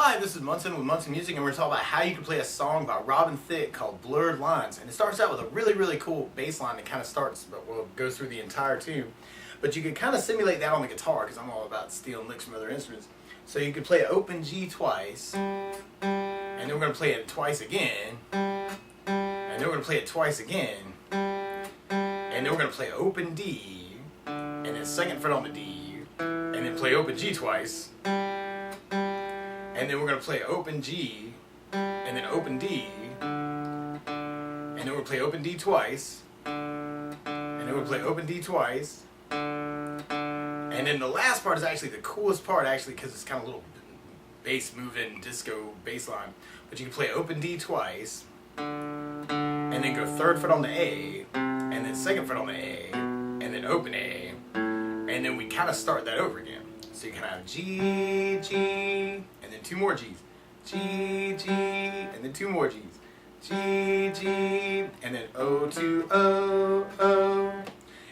Hi, this is Munson with Munson Music, and we're going to talk about how you can play a song by Robin Thicke called Blurred Lines. And it starts out with a really cool bass line that kind of starts, but goes through the entire tune. But you can kind of simulate that on the guitar, because I'm all about stealing licks from other instruments. So you could play an open G twice, and then we're going to play it twice again, and then we're going to play it twice again, and then we're going to play open D, and then second fret on the D, and then play open G twice. And then we're going to play open G, and then open D, and then we'll play open D twice, and then we'll play open D twice, and then the last part is actually the coolest part, actually, because it's kind of a little bass moving disco bass line. But you can play open D twice, and then go third fret on the A, and then second fret on the A, and then open A, and then we kind of start that over again. So you kind of have G, G, and then two more G's. G, G, and then two more G's. G, G, and then O to O, O,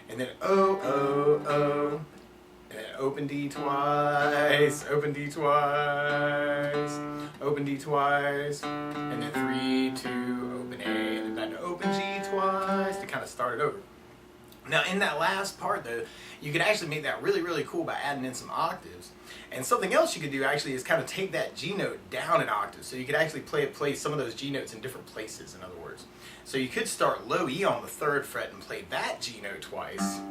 and then O, O, O, and then open D twice, open D twice, open D twice, and then 3, 2, open A, and then back to open G twice to kind of start it over. Now in that last part though, you could actually make that really cool by adding in some octaves. And something else you could do actually is kind of take that G note down an octave. So you could actually play some of those G notes in different places, in other words. So you could start low E on the 3rd fret and play that G note twice,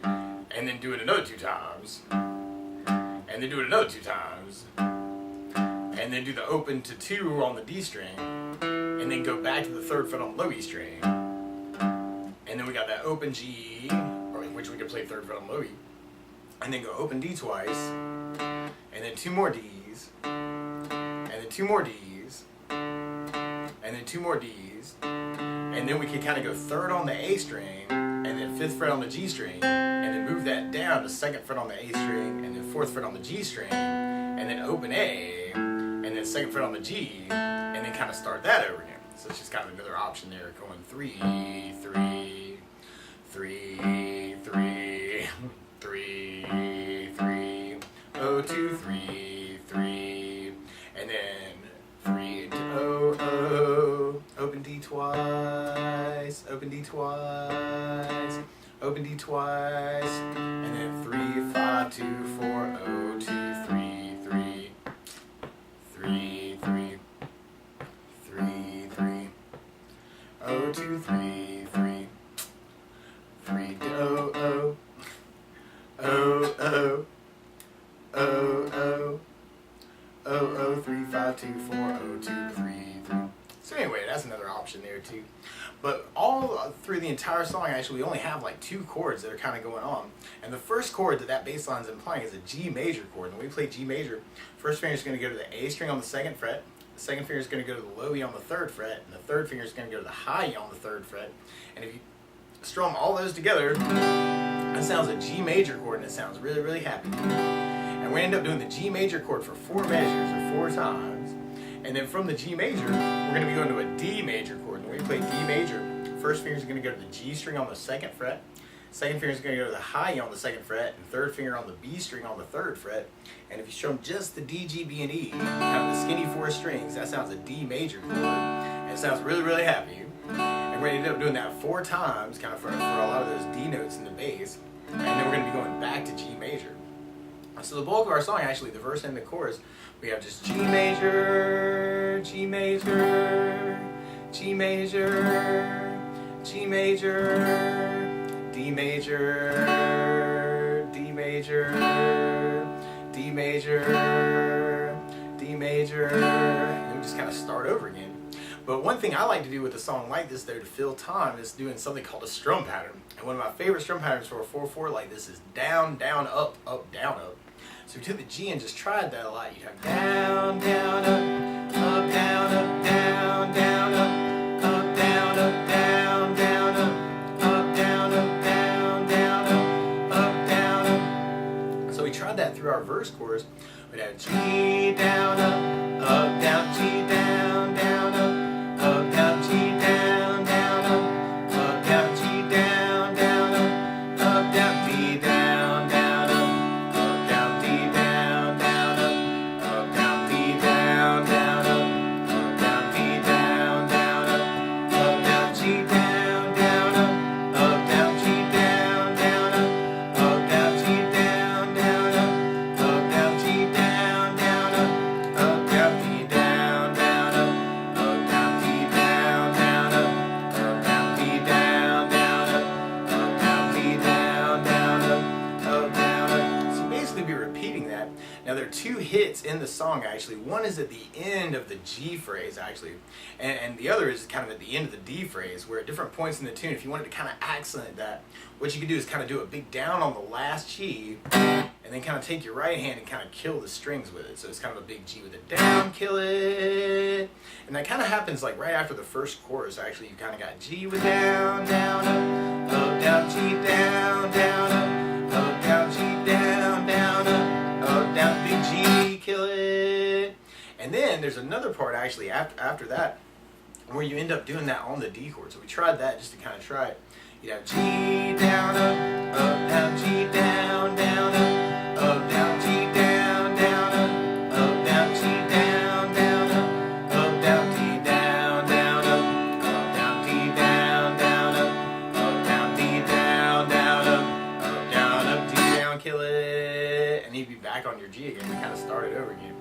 and then do it another 2 times, and then do it another 2 times, and then do the open to 2 on the D string, and then go back to the 3rd fret on the low E string. And then we got that open G, which we could play 3rd fret on low E, and then go open D twice, and then 2 more Ds, and then 2 more Ds, and then 2 more Ds, and then we can kind of go 3rd on the A string, and then 5th fret on the G string, and then move that down to 2nd fret on the A string, and then 4th fret on the G string, and then open A, and then 2nd fret on the G, and then kind of start that over again. So it's just kind of another option there, going 3, 3, 3, 3, 3, 3, O, 2, 3, 3, and then 3 to O, O, open D twice, open D twice, open D twice, and then 3, 5, 2, 4, O, 2, 3, 3, 3, 3, 3, 3, O, 2, 3, 3, 3 to O, O, O, O, O, O, O, O, 3, 5, 2, 4, O, 2, 3, 3. So anyway, that's another option there too. But all through the entire song, actually, we only have like 2 chords that are kind of going on. And the first chord that bass line is implying is a G major chord. And when we play G major, first finger is going to go to the A string on the 2nd fret. The second finger is going to go to the low E on the 3rd fret, and the 3rd finger is going to go to the high E on the 3rd fret. And if you strum all those together, that sounds a G major chord, and it sounds really happy. And we end up doing the G major chord for 4 measures, or 4 times. And then from the G major, we're going to be going to a D major chord. And when we play D major, first finger is going to go to the G string on the 2nd fret. Second finger is going to go to the high E on the 2nd fret, and 3rd finger on the B string on the 3rd fret. And if you strum just the D, G, B, and E, kind of the skinny 4 strings, that sounds a D major chord. And it sounds really happy. And we're going to end up doing that 4 times, kind of for a lot of those D notes in the bass. And then we're going to be going back to G major. So the bulk of our song, actually, the verse and the chorus, we have just G major, G major, G major, G major, D major, D major, D major, D major, and we just kind of start over again. But one thing I like to do with a song like this, though, to fill time, is doing something called a strum pattern. And one of my favorite strum patterns for a 4/4 like this is down, down, up, up, down, up. So we took the G and just tried that a lot. You'd have down, down, up, up, down, up, down, down, up, up, down, up, down, down, up, up, down, up, down, down, up, up, down, up. So we tried that through our verse chorus. We'd have G, down, up, down, G, down, down, up, down, G, down, down, up, down, G, down, down, up, down, D, down, down, up, down, D, down, down, up, down, D, down, there are two hits in the song actually. One is at the end of the G phrase actually, and the other is kind of at the end of the D phrase, where at different points in the tune, if you wanted to kind of accent that, what you could do is kind of do a big down on the last G, and then kind of take your right hand and kind of kill the strings with it. So it's kind of a big G with a down, kill it. And that kind of happens like right after the first chorus actually. You kind of got G with down, down, up, down, G, down, down, up, down, G, down, down, up, down, big G, kill it. And then there's another part actually after that where you end up doing that on the D chord. So we tried that just to kind of try it. You have G, down, up, down, G, down, down, up, down, G, down, down, up, down, G, down, down, up, down, D, down, down, up, down, D, down, down, up, down, D, down, down, up, down, up, D, down, kill it. And you'd be back on your G again and kind of start it over again.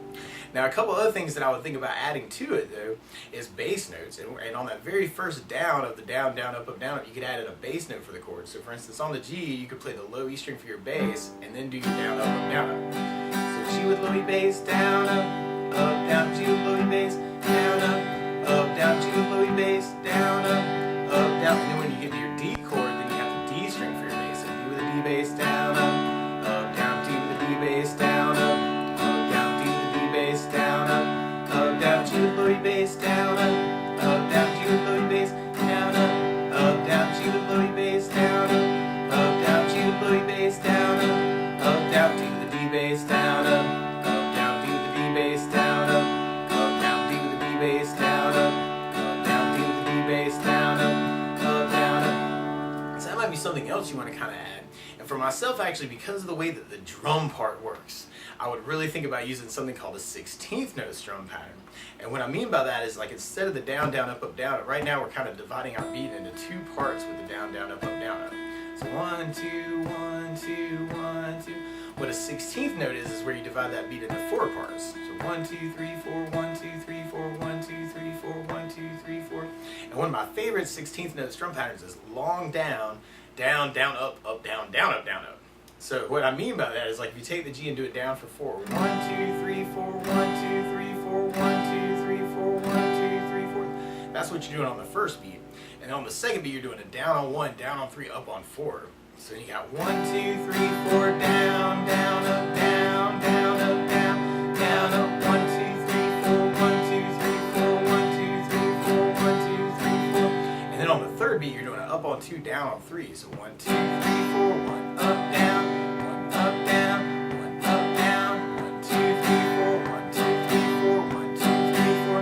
Now, a couple other things that I would think about adding to it, though, is bass notes. And on that very first down of the down, down, up, down, up, you could add in a bass note for the chord. So, for instance, on the G, you could play the low E string for your bass, and then do your down, up, down, up. So, G with low E bass, down, up, down, G with low E bass, down, up, down, G with low E bass, down, up, down. And then when you get to your D chord, then you have the D string for your bass. So, D with a D bass, down, down, D with a D bass, down, bass, down, up, down, G with low E bass, down, down, G with low E bass, down, down, G with low E bass, down, down, G with low E bass, down, down, D with the D bass, down, down, D with the D bass, down, down, D with the D bass, down, down, D with the D bass, down, down. So that might be something else you want to kind of add. And for myself, actually, because of the way that the drum part works, I would really think about using something called a 16th note strum pattern. And what I mean by that is, like, instead of the down, down, up, down, right now we're kind of dividing our beat into two parts with the down, down, up, down, up. So 1, 2, 1, 2, 1, 2. What a 16th note is where you divide that beat into four parts. So 1, 2, 3, 4, 1, 2, 3, 4, 1, 2, 3, 4, 1, 2, 3, 4. And one of my favorite 16th note strum patterns is long down, down, down, up, down, down, up, down, up. So what I mean by that is, like, if you take the G and do it down for 4, 1, 2, 3, 4, 1, 2, 3, 4, 1, 2, 3, 4, 1, 2, 3, 4. That's what you're doing on the first beat. And on the second beat, you're doing a down on 1, down on 3, up on 4. So you got 1, 2, 3, 4, down, down, up, down, down, up, down, down, up, 1, 2, 3, 4, 1, 2, 3, 4, 1, 2, 3, 4, 1, 2, 3, 4. And then on the third beat, you're doing an up on 2, down on 3. So 1, 2, 3, 4, 1, up, down. Up, down, 1, up, down, 1, 2, 3, 4, 1, 2, 3, 4, 1, 2, 3, 4.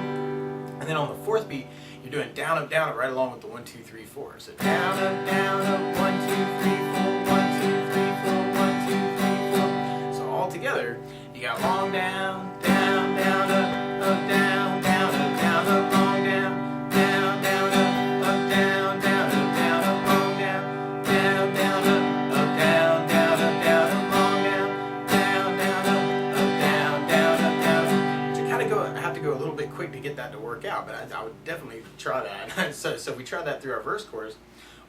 And then on the fourth beat, you're doing down, up, right along with the 1, 2, 3, 4. So down, up, 1, 2, 3, 4, 1, 2, 3, 4, 1, 2, 3, 4. So all together, you got long down, down, down, up, down, down, up, down, up, long down, down, down, up, down, down, up, down, up, long down, down, down, up, down, down, up, down, up. Go a little bit quick to get that to work out, but I would definitely try that. so if we try that through our verse chorus,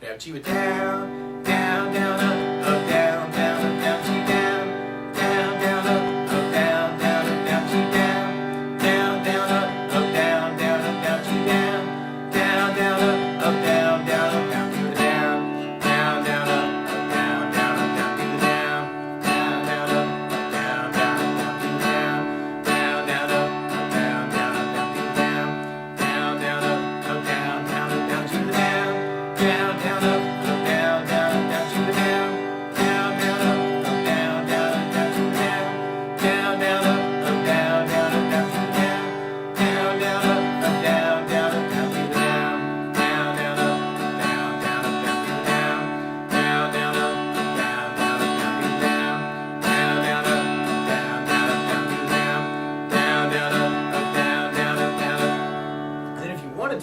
we have G with down, down, down, up, down, down, up, down, G down, down, down, up, down, down, up, down, G down, down, down, up, down, down, up, down, G down, down, down, up, down, down, up, down, do the down, down, down, up, down, down, up, down, do the down, down, down, up, down, down, up, down, do the down, down, down, up.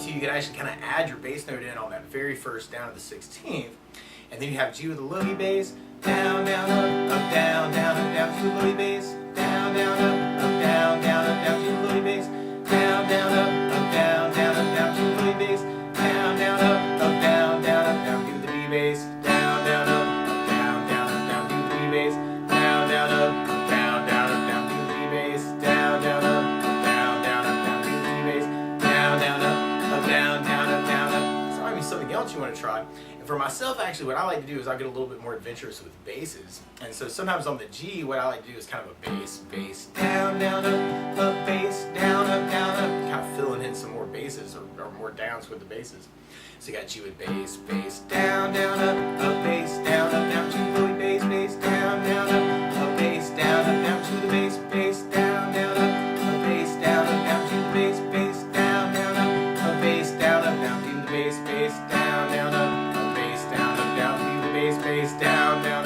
You could actually kind of add your bass note in on that very first down of the 16th, and then you have G with a low E bass, down, down, up, down, down, up, down, G with low E bass, down, down, up, down, down, up, down, G with low E bass, down, down, up, down, down, up, down, G with low E bass, down, down, up, down, down, up, down, G with the D bass, down, down, up, down, down, up, down, G with the D bass, down, down, up, down, down, up, down, G with the D For myself, actually, what I like to do is I get a little bit more adventurous with basses. And so sometimes on the G, what I like to do is kind of a bass, down, down, up, bass, down, up, kind of filling in some more basses or more downs with the basses. So you got G with bass, down, up, bass, down, to the bass, down, up, bass, down, to the bass, down, up, bass, down, to the bass, down, up, bass, down, to the bass, down, up, bass, down, to the bass, down, up,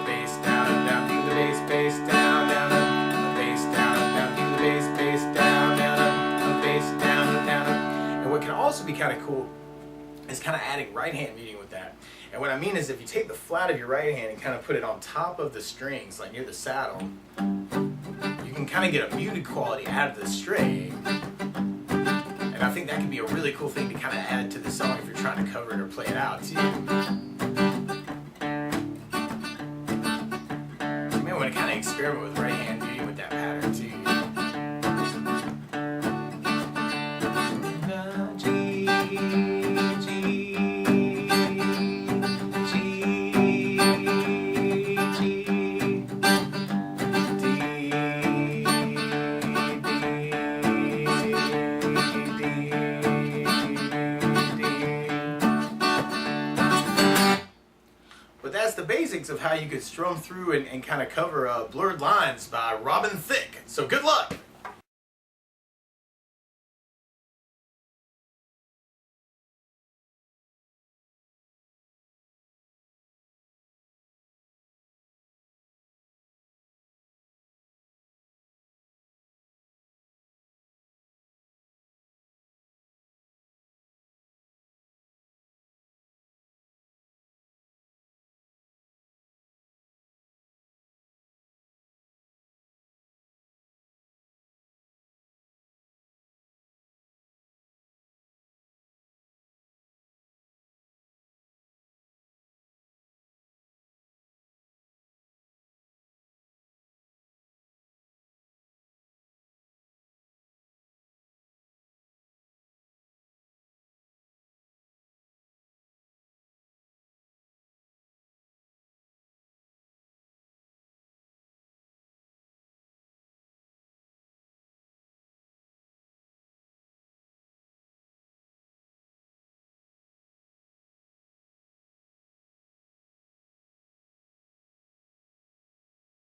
bass, down, to the bass, down, up, bass, down, to the bass, down, up, bass, down. And what can also be kind of cool is kind of adding right hand muting with that. And what I mean is if you take the flat of your right hand and kind of put it on top of the strings, like near the saddle, you can kind of get a muted quality out of the string. And I think that can be a really cool thing to kind of add to the song if you're trying to cover it or play it out too. You may want to kind of experiment with right hand muting with that pattern too. But that's the basics of how you could strum through and kind of cover Blurred Lines by Robin Thicke. So good luck!